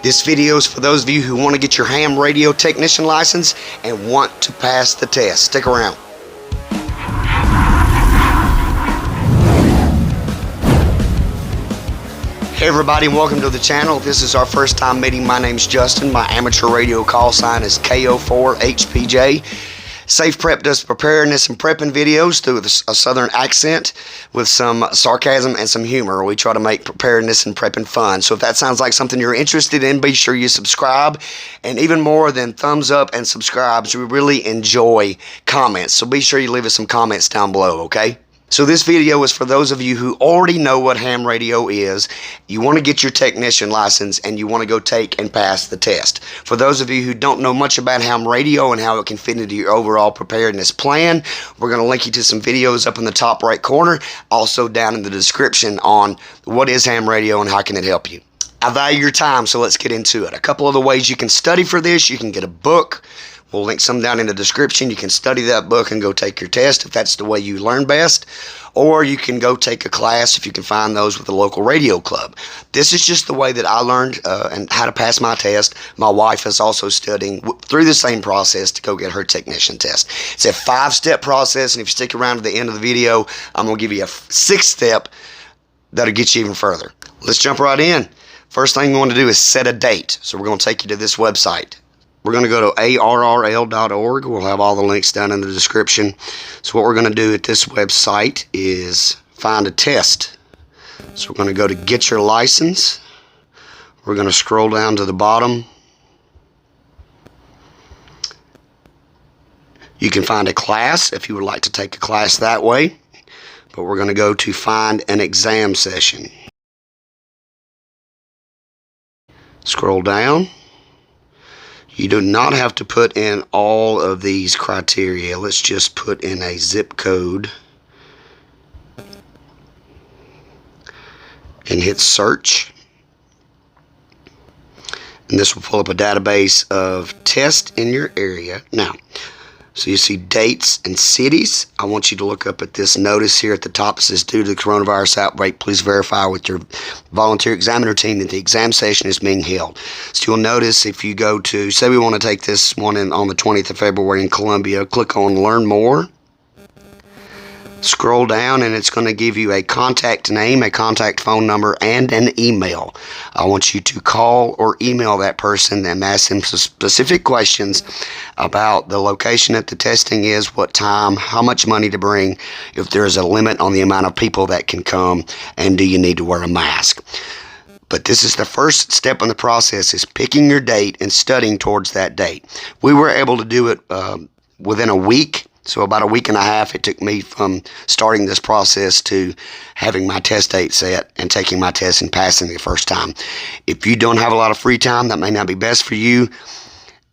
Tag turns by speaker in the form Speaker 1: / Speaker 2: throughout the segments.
Speaker 1: This video is for those of you who want to get your ham radio technician license and want to pass the test. Stick around. Hey everybody, and welcome to the channel. If this is our first time meeting, my name's Justin. My amateur radio call sign is KO4HPJ. SafePrep does preparedness and prepping videos through a southern accent with some sarcasm and some humor. We try to make preparedness and prepping fun. So if that sounds like something you're interested in, be sure you subscribe. And even more than thumbs up and subscribes, we really enjoy comments. So be sure you leave us some comments down below, okay? So this video is for those of you who already know what ham radio is, you want to get your technician license, and you want to go take and pass the test. For those of you who don't know much about ham radio and how it can fit into your overall preparedness plan, we're going to link you to some videos up in the top right corner, also down in the description on what is ham radio and how can it help you. I value your time, so let's get into it. A couple of the ways you can study for this: you can get a book. We'll link some down in the description. You can study that book and go take your test if that's the way you learn best. Or you can go take a class if you can find those with a local radio club. This is just the way that I learned and how to pass my test. My wife is also studying through the same process to go get her technician test. It's a 5-step process, and if you stick around to the end of the video, I'm going to give you a 6th step that'll get you even further. Let's jump right in. First thing we want to do is set a date. So we're going to take you to this website. We're going to go to ARRL.org. We'll have all the links down in the description. So what we're going to do at this website is find a test. So we're going to go to Get Your License. We're going to scroll down to the bottom. You can find a class if you would like to take a class that way. But we're going to go to Find an Exam Session. Scroll down. You do not have to put in all of these criteria. Let's just put in a zip code and hit search. And this will pull up a database of tests in your area. Now, so you see dates and cities. I want you to look up at this notice here at the top. It says, due to the coronavirus outbreak, please verify with your volunteer examiner team that the exam session is being held. So you'll notice if you go to, say we want to take this one on the 20th of February in Columbia, click on Learn More. Scroll down, and it's going to give you a contact name, a contact phone number, and an email. I want you to call or email that person and ask them specific questions about the location that the testing is, what time, how much money to bring, if there is a limit on the amount of people that can come, and do you need to wear a mask. But this is the first step in the process, is picking your date and studying towards that date. We were able to do it within a week. So about a week and a half it took me from starting this process to having my test date set and taking my test and passing the first time. If you don't have a lot of free time, that may not be best for you.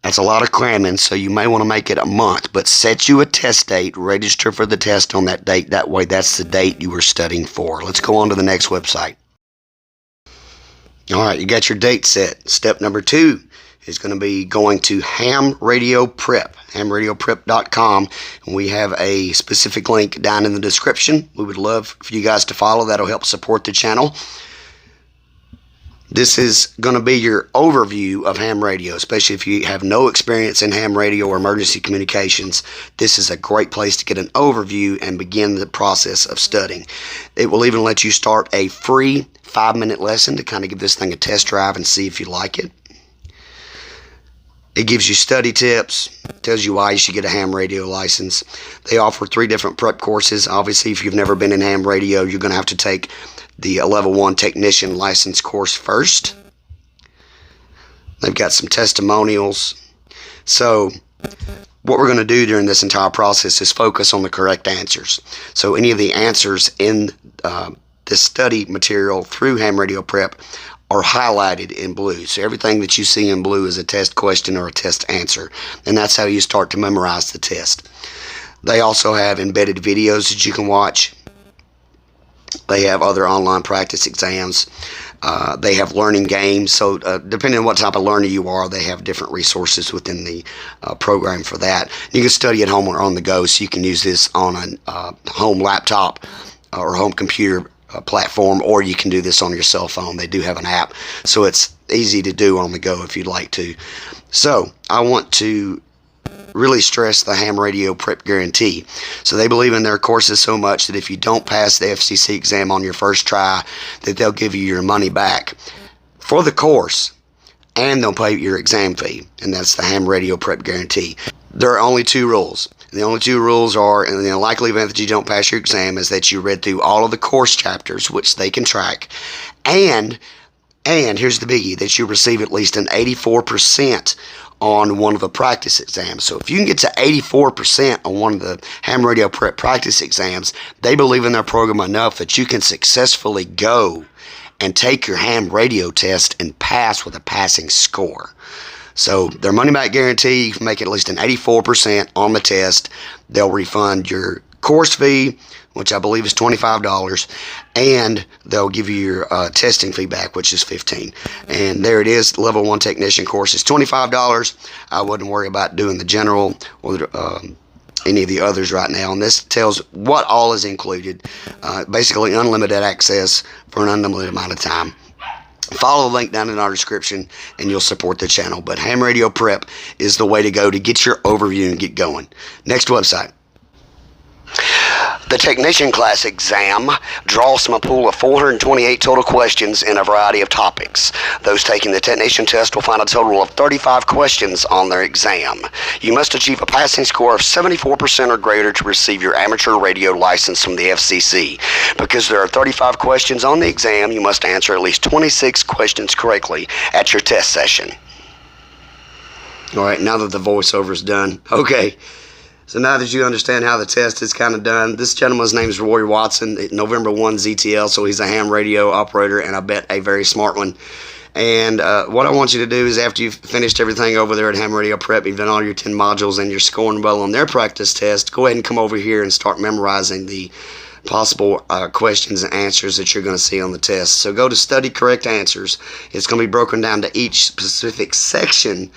Speaker 1: That's a lot of cramming, so you may want to make it a month. But set you a test date, register for the test on that date. That way that's the date you were studying for. Let's go on to the next website. All right, you got your date set. Step number 2 is going to be going to HamRadioPrep, HamRadioPrep.com, and we have a specific link down in the description. We would love for you guys to follow. That'll help support the channel. This is going to be your overview of ham radio, especially if you have no experience in ham radio or emergency communications. This is a great place to get an overview and begin the process of studying. It will even let you start a free 5-minute lesson to kind of give this thing a test drive and see if you like it. It gives you study tips, tells you why you should get a ham radio license. They offer 3 different prep courses. Obviously, if you've never been in ham radio, you're going to have to take the level 1 technician license course first. They've got some testimonials. So what we're going to do during this entire process is focus on the correct answers. So any of the answers in this study material through Ham Radio Prep are highlighted in blue. So everything that you see in blue is a test question or a test answer. And that's how you start to memorize the test. They also have embedded videos that you can watch. They have other online practice exams. They have learning games. So depending on what type of learner you are, they have different resources within the program for that. You can study at home or on the go, so you can use this on a home laptop or home computer platform, or you can do this on your cell phone. They do have an app, so it's easy to do on the go if you'd like to. So I want to really stress the Hamradioprep guarantee. So they believe in their courses so much that if you don't pass the FCC exam on your first try, that they'll give you your money back for the course, and they'll pay your exam fee, and that's the Hamradioprep guarantee. There are only two rules. The only two rules are, in the unlikely event that you don't pass your exam, is that you read through all of the course chapters, which they can track, and here's the biggie, that you receive at least an 84% on one of the practice exams. So if you can get to 84% on one of the Hamradioprep practice exams, they believe in their program enough that you can successfully go and take your ham radio test and pass with a passing score. So their money back guarantee, you can make at least an 84% on the test. They'll refund your course fee, which I believe is $25, and they'll give you your testing fee back, which is $15. And there it is. The level 1 technician course is $25. I wouldn't worry about doing the general or any of the others right now. And this tells what all is included. Basically unlimited access for an unlimited amount of time. Follow the link down in our description and you'll support the channel. But Hamradioprep is the way to go to get your overview and get going. Next website. The Technician Class Exam draws from a pool of 428 total questions in a variety of topics. Those taking the Technician test will find a total of 35 questions on their exam. You must achieve a passing score of 74% or greater to receive your amateur radio license from the FCC. Because there are 35 questions on the exam, you must answer at least 26 questions correctly at your test session. Alright, now that the voiceover is done, okay. So now that you understand how the test is kind of done, this gentleman's name is Roy Watson, November 1 ZTL, so he's a ham radio operator, and I bet a very smart one. And what I want you to do is, after you've finished everything over there at Hamradioprep, you've done all your 10 modules and you're scoring well on their practice test, go ahead and come over here and start memorizing the possible questions and answers that you're going to see on the test. So go to Study Correct Answers. It's going to be broken down to each specific section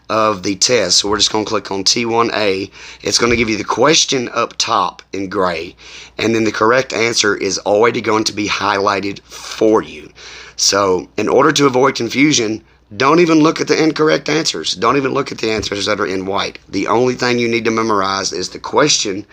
Speaker 1: of the test. So we're just going to click on T1A. It's going to give you the question up top in gray, and then the correct answer is already going to be highlighted for you. So in order to avoid confusion, don't even look at the incorrect answers. Don't even look at the answers that are in white. The only thing you need to memorize is the question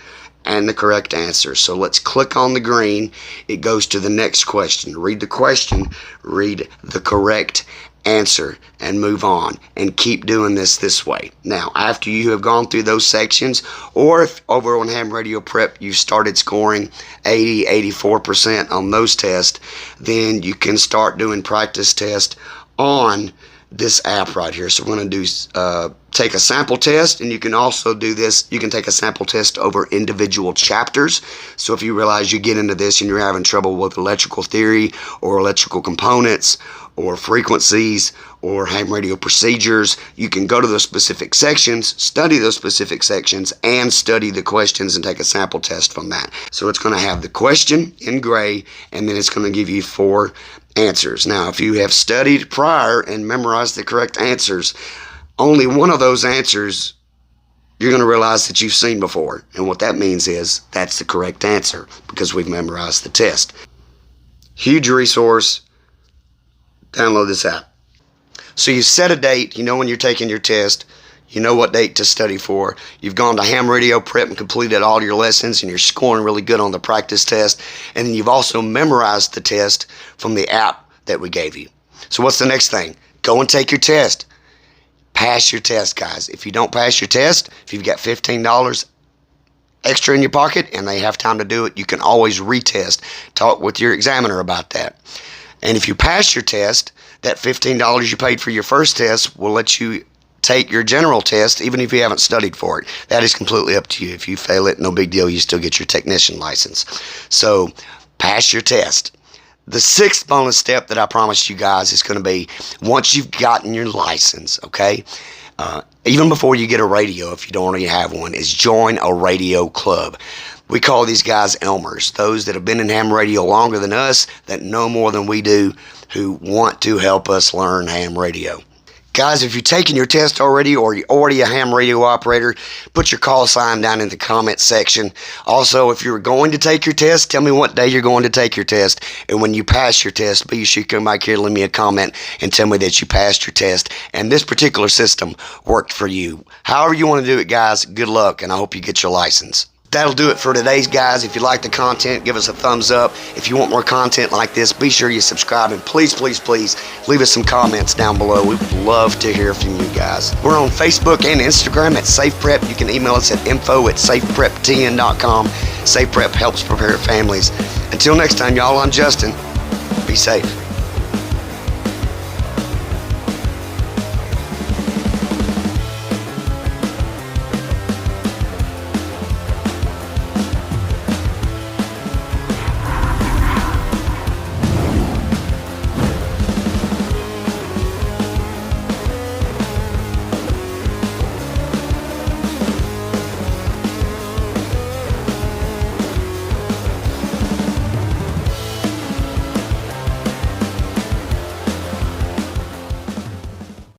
Speaker 1: and the correct answer. So let's click on the green. It goes to the next question. Read the question, read the correct answer, and move on, and keep doing this way. Now, after you have gone through those sections, or if over on Hamradioprep you started scoring 80-84% on those tests, then you can start doing practice tests on this app right here. So we're going to do take a sample test, and you can also do this. You can take a sample test over individual chapters. So if you realize you get into this and you're having trouble with electrical theory or electrical components or frequencies or ham radio procedures, you can go to those specific sections, study those specific sections, and study the questions and take a sample test from that. So it's going to have the question in gray, and then it's going to give you 4 answers. Now, if you have studied prior and memorized the correct answers, only one of those answers you're going to realize that you've seen before. And what that means is that's the correct answer because we've memorized the test. Huge resource. Download this app. So you set a date, you know when you're taking your test, you know what date to study for. You've gone to Hamradioprep and completed all your lessons, and you're scoring really good on the practice test. And then you've also memorized the test from the app that we gave you. So what's the next thing? Go and take your test. Pass your test, guys. If you don't pass your test, if you've got $15 extra in your pocket and they have time to do it, you can always retest. Talk with your examiner about that. And if you pass your test, that $15 you paid for your first test will let you take your general test even if you haven't studied for it. That is completely up to you. If you fail it, no big deal. You still get your technician license. So pass your test. The 6th bonus step that I promised you guys is going to be once you've gotten your license, okay? Even before you get a radio, if you don't already have one, is join a radio club. We call these guys Elmers, those that have been in ham radio longer than us, that know more than we do, who want to help us learn ham radio. Guys, if you've taken your test already or you're already a ham radio operator, put your call sign down in the comment section. Also, if you're going to take your test, tell me what day you're going to take your test. And when you pass your test, be sure you come back here and leave me a comment and tell me that you passed your test and this particular system worked for you. However you want to do it, guys, good luck, and I hope you get your license. That'll do it for today's, guys. If you like the content, give us a thumbs up. If you want more content like this, be sure you subscribe, and please, please, please leave us some comments down below. We would love to hear from you guys. We're on Facebook and Instagram at SafePrep. You can email us at info@safepreptn.com. SafePrep helps prepare families. Until next time, y'all, I'm Justin. Be safe.